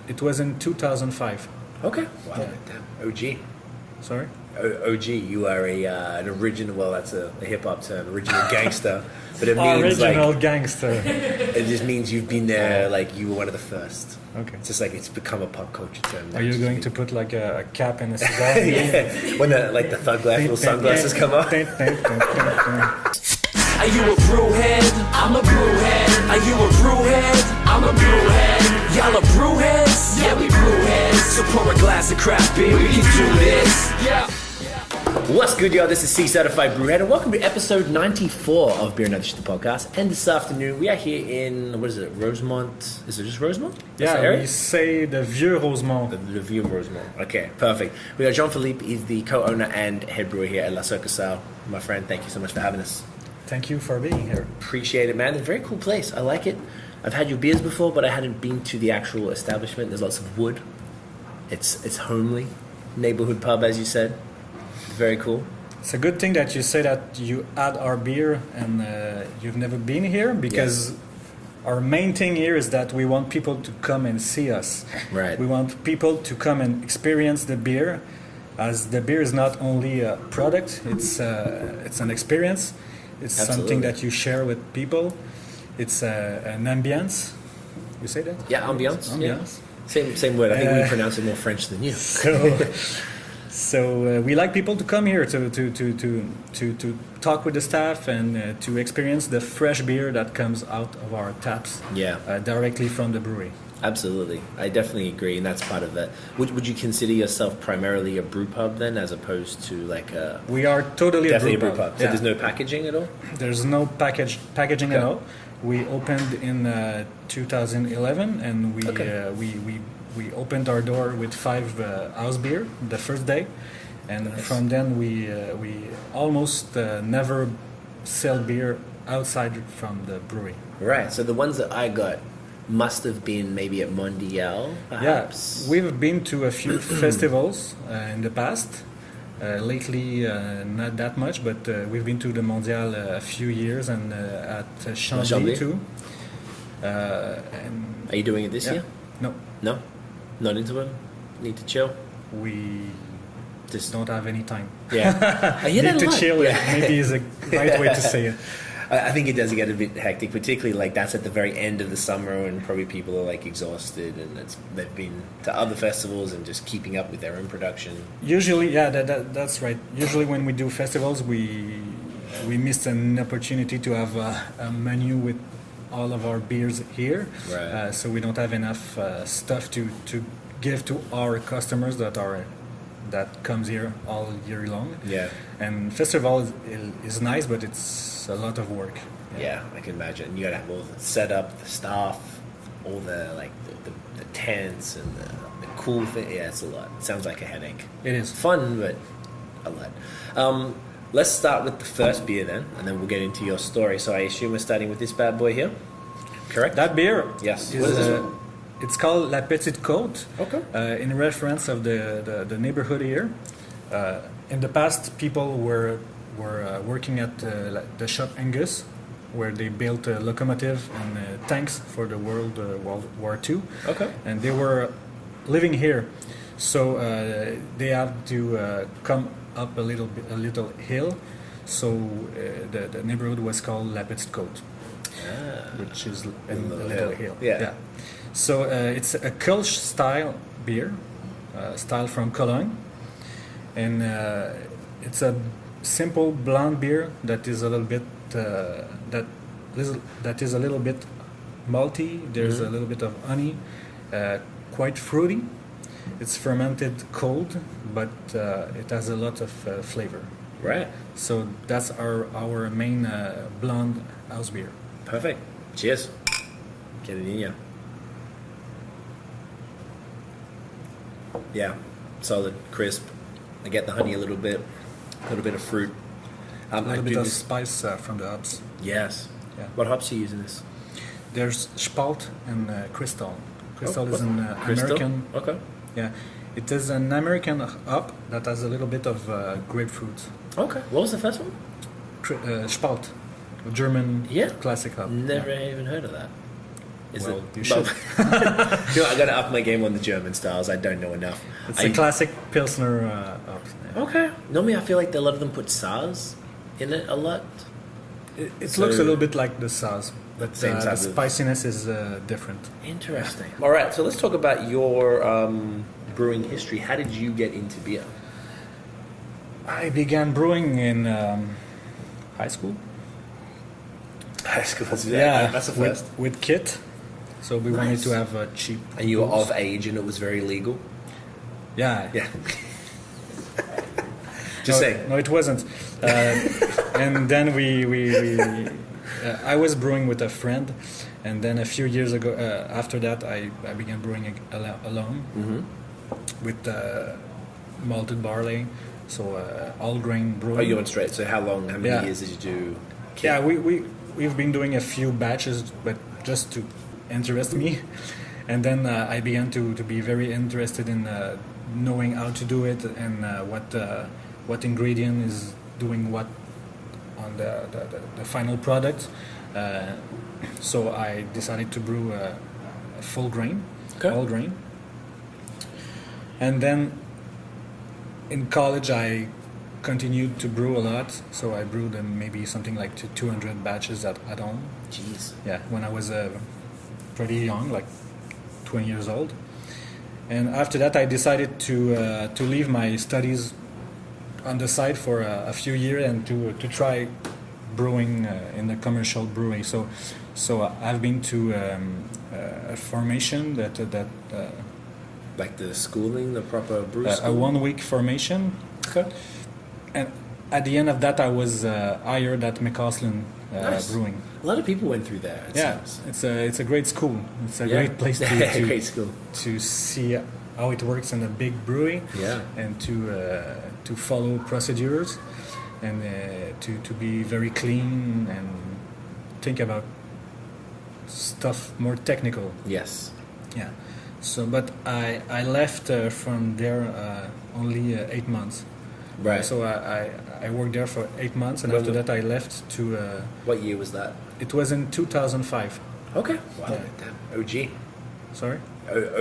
It was in 2005. Okay. Wow. Yeah. Damn. OG. Sorry? OG. You are an original. Well, that's a hip hop term. Original gangster. But it means Original gangster. It just means you've been there. Like you were one of the first. Okay. It's just like it's become a pop culture term. Are you going to put like a cap and a cigar? Yeah. When the thug life little sunglasses come up. Are you a brewhead? I'm a brewhead. Are you a brewhead? I'm a brewhead. Y'all are brewheads? Yeah, we brewheads. So pour a glass of craft beer, we can do this. Yeah. What's good, y'all? This is C Certified Brewhead, and welcome to episode 94 of Beer and Other Shit, the podcast. And this afternoon, we are here in, what is it, Rosemont? Is it just Rosemont? Yeah, we say the Vieux Rosemont. The Vieux Rosemont. Okay, perfect. We got Jean-Phillippe. He's the co-owner and head brewer here at La Succursale. My friend, thank you so much for having us. Thank you for being here. Appreciate it, man. It's a very cool place. I like it. I've had your beers before, but I hadn't been to the actual establishment. There's lots of wood. It's homely. Neighbourhood pub, as you said. Very cool. It's a good thing that you say that you had our beer and you've never been here, because our main thing here is that we want people to come and see us. Right. We want people to come and experience the beer, as the beer is not only a product, it's an experience. It's Absolutely. something that you share with people. It's an ambience. You say that? Yeah, ambiance. Ambience. Yeah. Same word. I think we pronounce it more French than you. So we like people to come here to talk with the staff and to experience the fresh beer that comes out of our taps. Yeah. Directly from the brewery. Absolutely. I definitely agree, and that's part of it. Would you consider yourself primarily a brew pub then, as opposed to like a... We are totally Definitely a brew pub. So Yeah. there's no packaging at all? There's no packaging at all. We opened in 2011, and we opened our door with 5 house beer the first day, and from then we almost never sell beer outside from the brewery. Right. So the ones that I got must have been maybe at Montreal, perhaps? Yeah, we've been to a few festivals in the past. Lately, not that much, but we've been to the Mondial a few years, and at Chambly too. And Are you doing it this year? No, No? Not into it? Need to chill? we just don't have any time. Yeah. I hear that Need a to lot. chill, Yeah. maybe is a right way to say it. I think it does get a bit hectic, particularly like that's at the very end of the summer when probably people are like exhausted and they've been to other festivals and just keeping up with their own production. Usually, yeah, that's right. Usually when we do festivals, we miss an opportunity to have a menu with all of our beers here. Right. So we don't have enough stuff to give to our customers that comes here all year long. Yeah. And festival is nice, but it's a lot of work. Yeah, I can imagine. You gotta have all the setup, the staff, all the like the tents and the cool thing. Yeah, it's a lot. It sounds like a headache. It is. Fun, but a lot. Let's start with the first beer then, and then we'll get into your story. So I assume we're starting with this bad boy here, correct? That beer, Yes. is, What is this one? it's called La Petite-Côte. Okay. In reference of the neighborhood here. In the past, people were working at the shop Angus, where they built a locomotive and tanks for the World War II. Okay. And they were living here, so they have to come up a little hill. So the neighborhood was called La Petite-Côte, which is a little hill. Yeah. So it's a Kölsch style beer, style from Cologne, and it's a simple blonde beer that is a little bit that is a little bit malty. There's a little bit of honey, quite fruity. It's fermented cold, but it has a lot of flavor. Right. So that's our main blonde house beer. Perfect. Cheers. Get it in ya. Yeah, solid, crisp. I get the honey a little bit of fruit. A little I bit do of this- spice from the hops. Yes. Yeah. What hops are you using this? There's Spalt and Crystal. Crystal is an Crystal? American. Okay. Yeah, it is an American hop that has a little bit of grapefruit. Okay. What was the first one? Spalt, a German Yeah. classic hop. Never Yeah. even heard of that. Well, you Well, should. I got to up my game on the German styles. I don't know enough. It's a classic Pilsner hops. Yeah. Okay. Normally, I feel like a lot of them put Saaz in it a lot. It So- looks a little bit like the sauce, but Same the type of- spiciness is different. Interesting. All right, so let's talk about your brewing history. How did you get into beer? I began brewing in high school. High school. That's the first. With kit. So we wanted to have a cheap. And you were booze. of age, and it was very legal. Yeah. Yeah. Just no, saying. No, it wasn't. And then I was brewing with a friend, and then a few years ago, after that, I began brewing alone with malted barley, so all grain brewing. Oh, you went straight. So how many Yeah. years did you do? Yeah, we've been doing a few batches, but just to interest me, and then I began to be very interested in knowing how to do it and what ingredient is doing what on the final product. So I decided to brew a full grain, all grain, and then in college I continued to brew a lot. So I brewed maybe something like 200 batches at home. Jeez. Yeah, when I was pretty young, like 20 years old. And after that, I decided to leave my studies on the side for a few years and to try brewing in the commercial brewing. So I've been to a formation that Like the schooling, the proper brew a school? 1 week formation. Okay. And at the end of that, I was hired at McCausland Nice. Brewing. A lot of people went through there. It Yeah, seems. it's a great school. It's a Yeah. great place Great school. to see how it works in a big brewery. Yeah. And to follow procedures and to be very clean and think about stuff more technical. Yes. Yeah. So, but I left from there only 8 months. Right. So I worked there for 8 months, and When after the- that I left to. What year was that? It was in 2005. Okay. Wow. Yeah. Damn. OG. Sorry.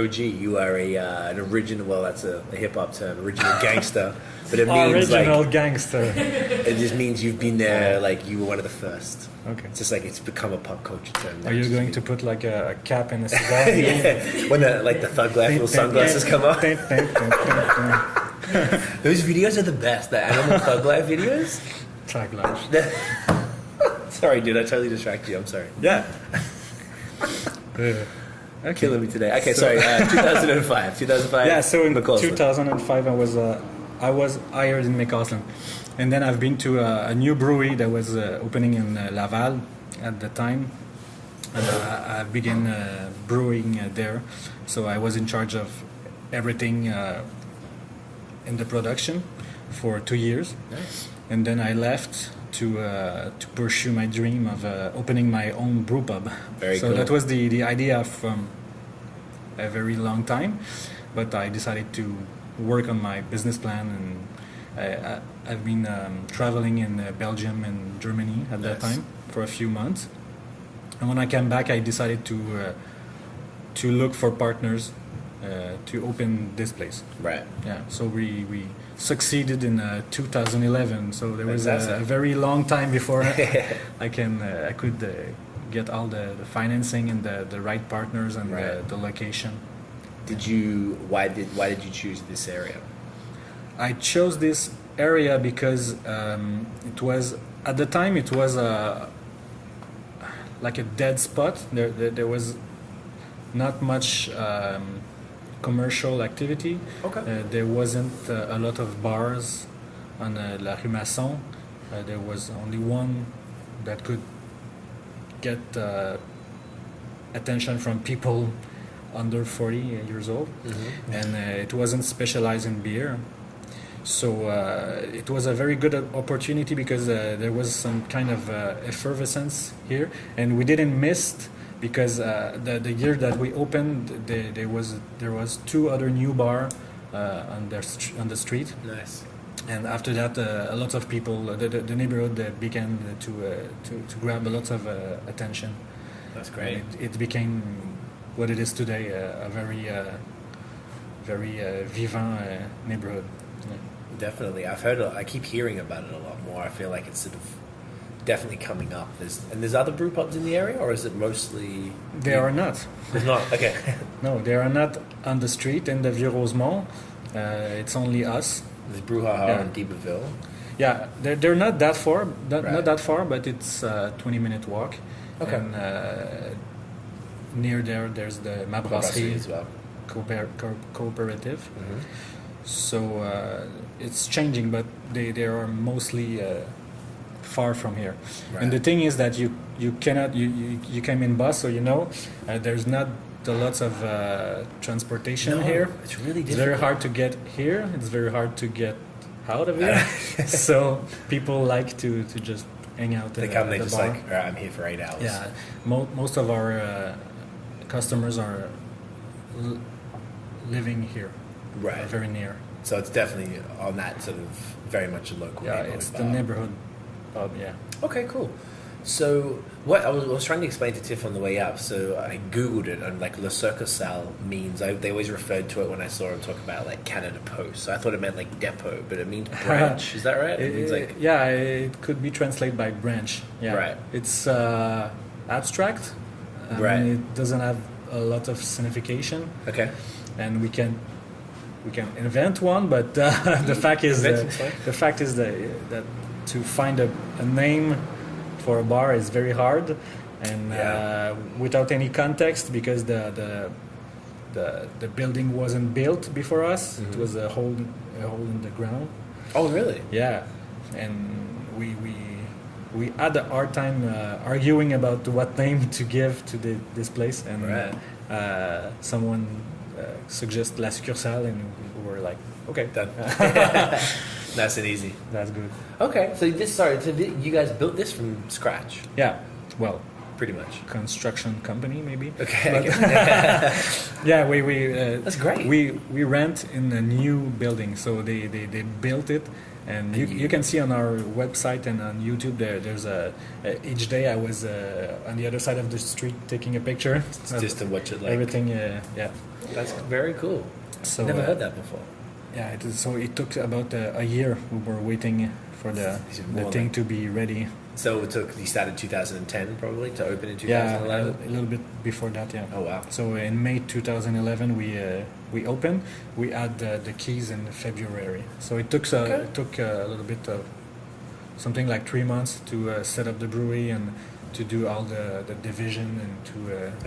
OG. You are an original. Well, that's a hip hop term. Original gangster. But it means Original like gangster. it just means you've been there. Like you were one of the first. Okay. It's just like it's become a pop culture term. now. Are you Just going be- to put like a cap and a cigar? Yeah. When the thug life little sunglasses come on. Those videos are the best. The animal thug life videos. Tag life. Sorry, dude. I totally distracted you. I'm sorry. Yeah. Okay. Killing me today. Okay, So- sorry. 2005. 2005. Yeah, so in McCausland. 2005 I was hired in McCausland, and then I've been to a new brewery that was opening in Laval at the time. I began brewing there, so I was in charge of everything in the production for 2 years, Nice. and then I left to pursue my dream of opening my own brew pub. Very so cool. that was the idea from a very long time, but I decided to work on my business plan, and I've been traveling in Belgium and Germany at that Nice. time for a few months, and when I came back I decided to look for partners to open this place. Right. Yeah, so we succeeded in 2011. So there was Fantastic. a very long time before I could get all the financing and the right partners and Right. the location. Why did you choose this area? I chose this area because it was at the time it was like a dead spot. There was not much commercial activity. Okay. There wasn't a lot of bars on La Rue Masson. There was only one that could get attention from people under 40 years old, and it wasn't specialized in beer. So it was a very good opportunity because there was some kind of effervescence here, and we didn't miss because the year that we opened, there was 2 other new bar on the street, Nice. and after that a lot of people, the neighborhood began to grab a lot of attention, That's great. It became what it is today, a very vivant neighborhood. Yeah. Definitely. I keep hearing about it a lot more. I feel like it's sort of definitely coming up. There's other brew pubs in the area, or is it mostly... They are not. There's not? Okay. No, they are not on the street in the Vieux Rosemont. It's only us. There's Brouhaha in D'Iberville. Yeah, they're not that far, Right. not that far, but it's a 20-minute walk. Okay. And near there's the Brasserie Brasserie as well. cooperative. Mm-hmm. So it's changing, but they are mostly far from here. Right. And the thing is that you cannot you came in bus, so there's not a lots of transportation here. It's really difficult. It's very hard to get here. It's very hard to get out of here. So people like to just hang out. They at come, they the just bar. like, all right, I'm here for 8 hours. Yeah, most of our customers are living here, Right. very near. So it's definitely on that sort of very much a local Yeah, neighborhood it's bar. the neighborhood pub. Yeah. Okay, cool. So what I was trying to explain to Tiff on the way up. So I googled it, and like Le Succursale means they always referred to it when I saw him talk about like Canada Post. So I thought it meant like depot, but it means branch. Is that right? It means like yeah, it could be translated by branch. Yeah. Right. It's abstract. I Right. mean, it doesn't have a lot of signification, okay. and we can invent one, but the fact is Inventing's fine. the fact is that to find a name for a bar is very hard, and Yeah. without any context, because the building wasn't built before us. It Mhm. was a hole in the ground. Oh, really? Yeah, and we had a hard time arguing about what name to give to this place, and Right. someone suggested La Succursale, and we were like, okay, Done. Nice and easy. that's good. Okay, so you guys built this from scratch, Yeah, well, pretty much. construction company maybe. Okay. But- yeah, we That's great. We rent in a new building, so they built it, and you can see on our website and on YouTube there's each day I was on the other side of the street taking a picture. of Just to watch it like. everything. Yeah. That's very cool. So Never heard that before. Yeah, so it took about a year. We were waiting for the More thing like- to be ready. So you started 2010 probably to open in Yeah, 2011. a little bit before that. Yeah. Oh wow. So in May 2011 we opened. We had the keys in February. So it took Okay. a little bit of something like 3 months to set up the brewery and to do all the division and to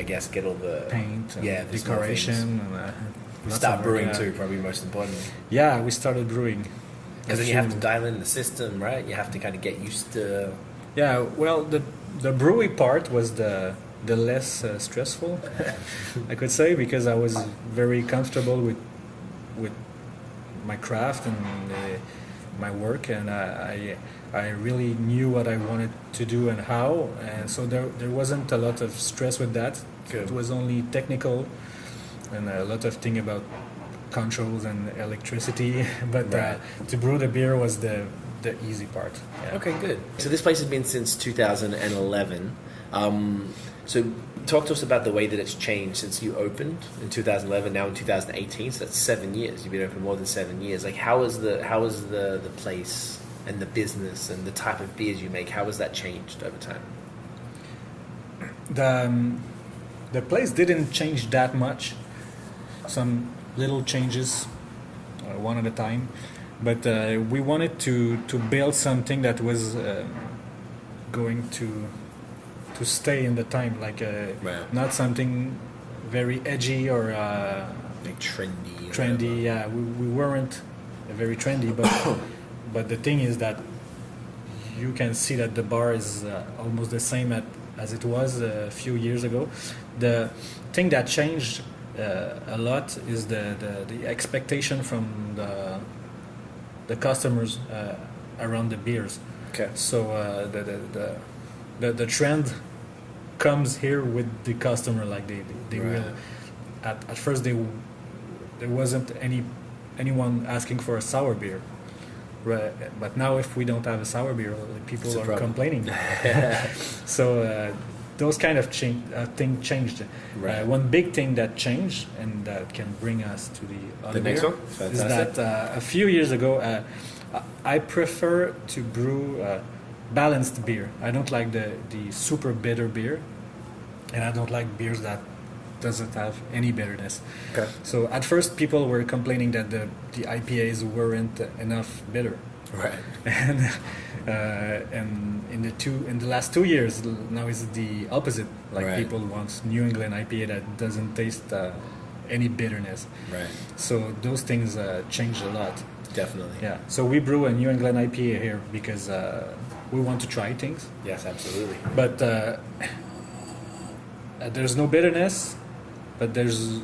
I guess get all the paint and yeah, the small things. decoration and lots Start of- brewing yeah. too, probably most importantly. Yeah, we started brewing. Because then you have to dial in the system, right? You have to kind of get used to. Yeah, well, the brewery part was the less stressful, I could say, because I was very comfortable with my craft and my work, and I really knew what I wanted to do and how, and so there wasn't a lot of stress with that. Good. It was only technical and a lot of thing about controls and electricity, but Right. to brew the beer was the easy part. Yeah. Okay, good. So this place has been since 2011. So talk to us about the way that it's changed since you opened in 2011. Now in 2018, so that's 7 years. You've been open more than 7 years. Like how is the place and the business and the type of beers you make? How has that changed over time? The place didn't change that much. Some little changes, one at a time, but we wanted to build something that was going to stay in the time, like Right. not something very edgy or Like trendy. trendy. Yeah, we weren't very trendy, but the thing is that you can see that the bar is almost the same as it was a few years ago. The thing that changed a lot is the expectation from the customers around the beers. Okay. So the trend comes here with the customer, like they Right. will. At first there wasn't anyone asking for a sour beer. Right, but now if we don't have a sour beer, people It's a are problem. complaining. So those kind of thing changed. Right. One big thing that changed and that can bring us to the other next beer one? is Fantastic. that a few years ago, I prefer to brew balanced beer. I don't like the super bitter beer, and I don't like beers that doesn't have any bitterness. Okay. So at first, people were complaining that the IPAs weren't enough bitter. Right. And in the last 2 years now is the opposite. Like Right. people want New England IPA that doesn't taste any bitterness. Right. So those things changed a lot. Definitely. Yeah. So we brew a New England IPA here because we want to try things, Yes, absolutely. but there's no bitterness, but there's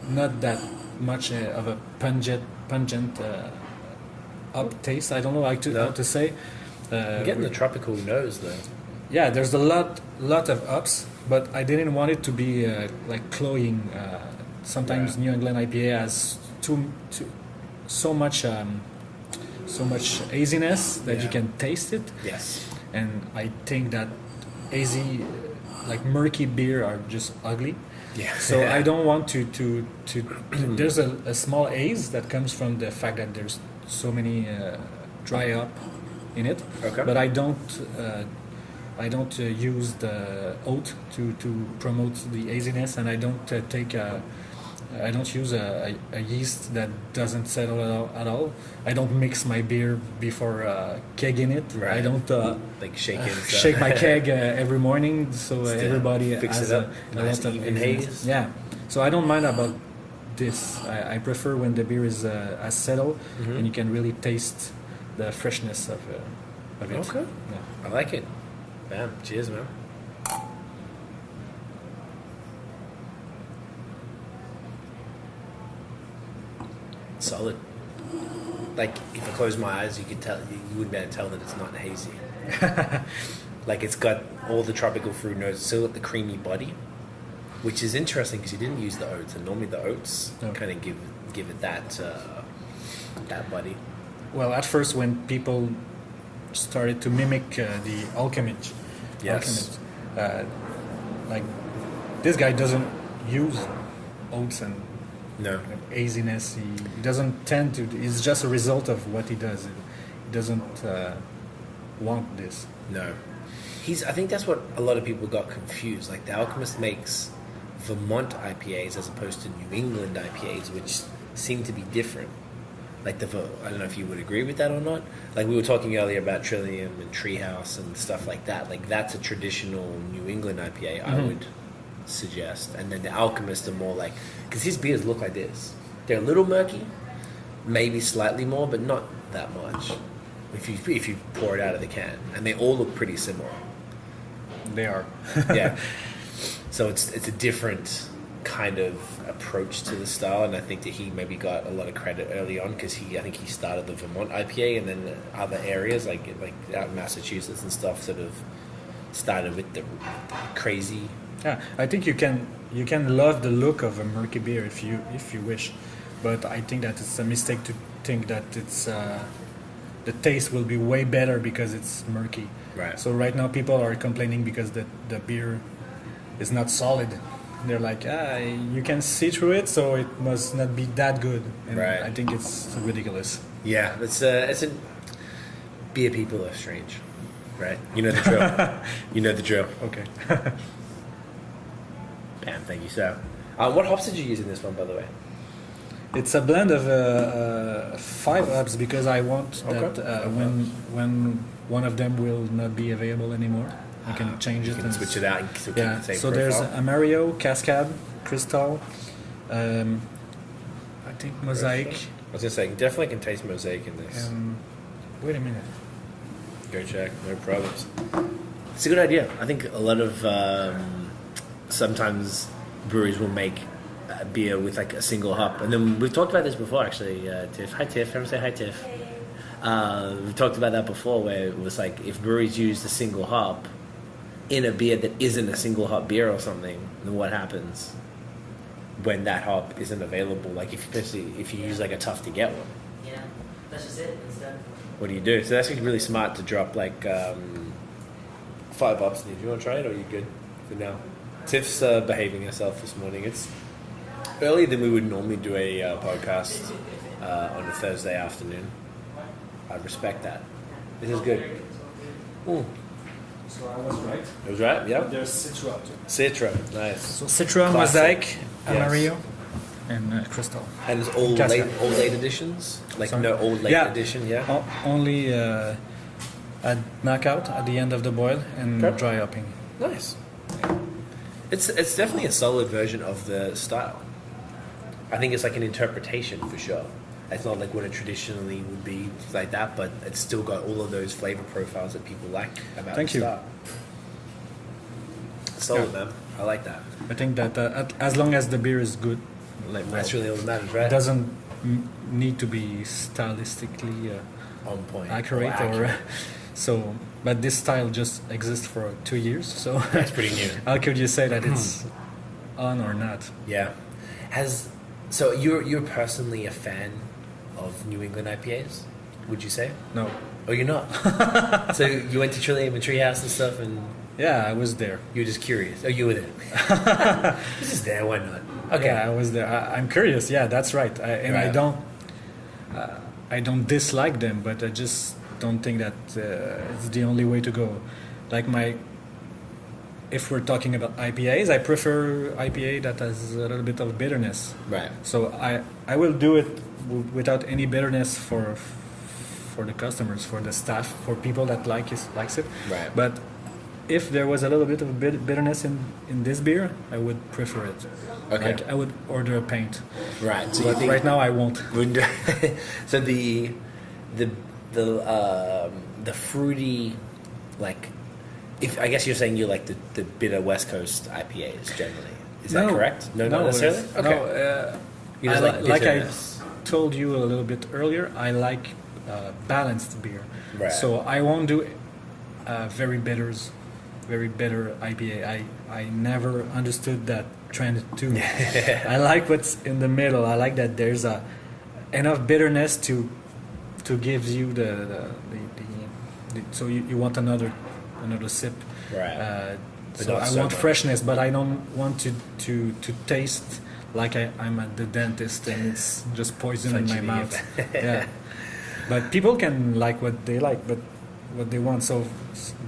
not that much of a pungent up taste. I don't know how to say. I'm getting the tropical nose though. Yeah, there's a lot of ups, but I didn't want it to be like cloying. Sometimes Right. New England IPA has so much haziness that you Yeah. can taste it, Yes. and I think that hazy, like murky beer are just ugly. Yeah. So I don't want to there's a small haze that comes from the fact that there's so many dry up in it. Okay. But I don't use the oat to promote the haziness, and I don't I don't use a yeast that doesn't settle at all. I don't mix my beer before kegging it. Right. I don't Like shaking. stuff. shake my keg every morning, so everybody fix has it up. a Nice lot of even haziness. haze. Yeah, so I don't mind about this. I prefer when the beer is as settled Mhm. and you can really taste the freshness of it. Okay. Yeah. I like it. Bam. Cheers, man. Solid. Like if I close my eyes, you could tell. You wouldn't be able to tell that it's not hazy. Like it's got all the tropical fruit notes, still got the creamy body, which is interesting because you didn't use the oats, and normally the oats No. kind of give it that body. Well, at first when people started to mimic the alchemist, Yes. like this guy doesn't use oats and No. haziness. He doesn't tend to. It's just a result of what he does. He doesn't want this. No. I think that's what a lot of people got confused. Like the Alchemist makes Vermont IPAs as opposed to New England IPAs, which seem to be different. Like I don't know if you would agree with that or not. Like we were talking earlier about Trillium and Treehouse and stuff like that. Like that's a traditional New England IPA, I would suggest. And then the Alchemist are more like, because his beers look like this. They're a little murky, maybe slightly more, but not that much. If you pour it out of the can, and they all look pretty similar. They are. Yeah. So it's a different kind of approach to the style, and I think that he maybe got a lot of credit early on because I think he started the Vermont IPA, and then other areas like out in Massachusetts and stuff sort of started with the crazy. Yeah, I think you can love the look of a murky beer if you wish, but I think that it's a mistake to think that it's the taste will be way better because it's murky. Right. So right now people are complaining because the beer is not solid. They're like, you can see through it, so it must not be that good. And Right. I think it's ridiculous. Yeah, it's a beer people are strange, right? You know the drill. You know the drill. Okay. Bam, thank you, sir. What hops did you use in this one, by the way? It's a blend of 5 hops because I want Okay. that when one of them will not be available anymore, I can change You it can and switch it out and still keep Yeah. the same So profile. there's Amarillo, Cascade, Crystal, I think Mosaic. I was gonna say, you definitely can taste mosaic in this. Wait a minute. Go check, no problems. It's a good idea. I think a lot of sometimes breweries will make beer with like a single hop, and then we've talked about this before actually. Tiff, hi Tiff. Everyone say hi Tiff. We've talked about that before, where it was like if breweries used a single hop in a beer that isn't a single hop beer or something, then what happens when that hop isn't available? Like especially if you use like a tough to get one. Yeah, that's just it. It's done. What do you do? So that's actually really smart to drop like $5. Do you want to try it, or are you good for now? Tiff's behaving herself this morning. It's earlier than we would normally do a podcast on a Thursday afternoon. I respect that. This is good. Ooh. So I was right. It was right, yeah. There's Citra too. Citra, nice. So Citra, Classic. Mosaic, Yes. Amarillo, and Crystal. And it's all Cascade. late editions? Like Sorry? no old late Yeah. edition, yeah? Only a knockout at the end of the boil and Okay. dry hopping. Nice. It's definitely a solid version of the style. I think it's like an interpretation for sure. It's not like what it traditionally would be like that, but it's still got all of those flavor profiles that people like about Thank the you. style. Solid, Yeah. man. I like that. I think that as long as the beer is good, like That's really all that matters, right? it doesn't need to be stylistically On point. accurate or so. But this style just exists for 2 years, so That's pretty new. how could you say that it's on or not? Yeah. So you're personally a fan of New England IPAs? Would you say? No. Oh, you're not. So you went to Trillium and Treehouse and stuff, and Yeah, I was there. you were just curious. Oh, you were there. This is there. Why not? Okay. Yeah, I was there. I'm curious. Yeah, that's right. I Right. I don't dislike them, but I just don't think that it's the only way to go. Like if we're talking about IPAs, I prefer IPA that has a little bit of bitterness. Right. So I will do it without any bitterness for the customers, for the staff, for people that likes it. Right. But if there was a little bit of bitterness in this beer, I would prefer it. Okay. Like I would order a pint. Right. So But you think right now I won't. so the fruity, like, if I guess you're saying you like the bitter West Coast IPAs generally. Is that correct? No, not necessarily. it's- Okay. No, You just like I bitterness. told you a little bit earlier, I like balanced beer. Right. So I won't do very bitter IPA. I never understood that trend too. I like what's in the middle. I like that there's enough bitterness to give you the so you want another sip. Right. But So not I so want much. freshness, but I don't want to taste like I'm at the dentist and it's just poison in my Fudgy mouth. beef. Yeah. But people can like what they like, but what they want. So,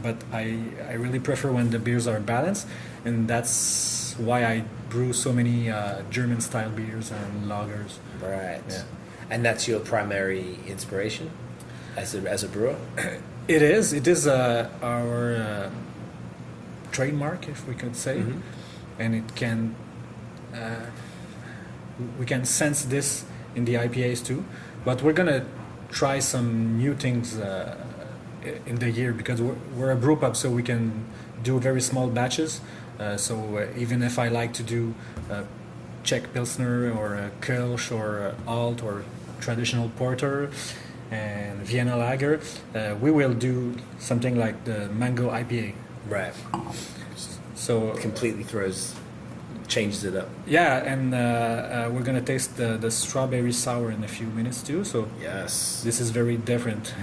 but I really prefer when the beers are balanced, and that's why I brew so many German style beers and lagers. Right. Yeah. And that's your primary inspiration as a brewer? It is our trademark, if we could say, Mhm. and it can we can sense this in the IPAs too. But we're gonna try some new things in the year because we're a brew pub, so we can do very small batches. So even if I like to do Czech Pilsner or a Kölsch or Alt or traditional porter and Vienna Lager, we will do something like the Mango IPA. Right. So Completely changes it up. yeah, and we're gonna taste the strawberry sour in a few minutes too. So Yes. this is very different.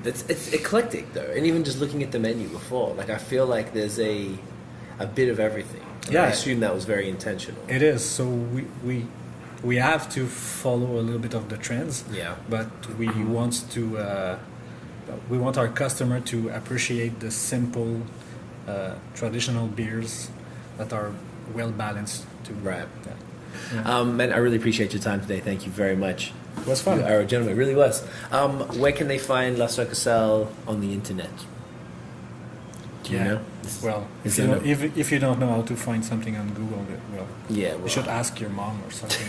It's eclectic though, and even just looking at the menu before, like I feel like there's a bit of everything. And I Yeah. assume that was very intentional. It is. So we have to follow a little bit of the trends. Yeah. But we want our customer to appreciate the simple, traditional beers that are well balanced. Right. Yeah. Man, I really appreciate your time today. Thank you very much. It was fun. You are a gentleman. It really was. Where can they find La Succursale on the internet? Do you know? Well, Is if you, there don't, if you don't know how to find something on Google, well, Yeah. you should ask your mom or something.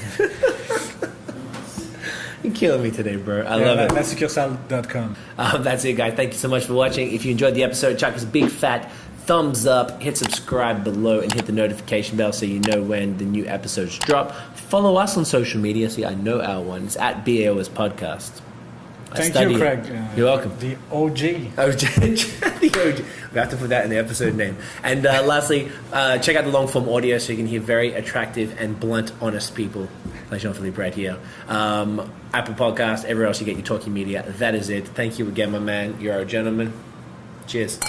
You're killing me today, bro. I love it. Succursale.com. That's it, guys. Thank you so much for watching. If you enjoyed the episode, chuck us a big fat thumbs up, hit subscribe below, and hit the notification bell so you know when the new episodes drop. Follow us on social media. See, I know our one. It's at BAOS Podcast. Thank you, Craig. You're welcome. The OG. Oh, the OG. We have to put that in the episode name. And lastly, check out the long form audio so you can hear very attractive and blunt, honest people like Jean-Phillippe right here. Apple Podcast, everywhere else you get your talking media. That is it. Thank you again, my man. You're a gentleman. Cheers.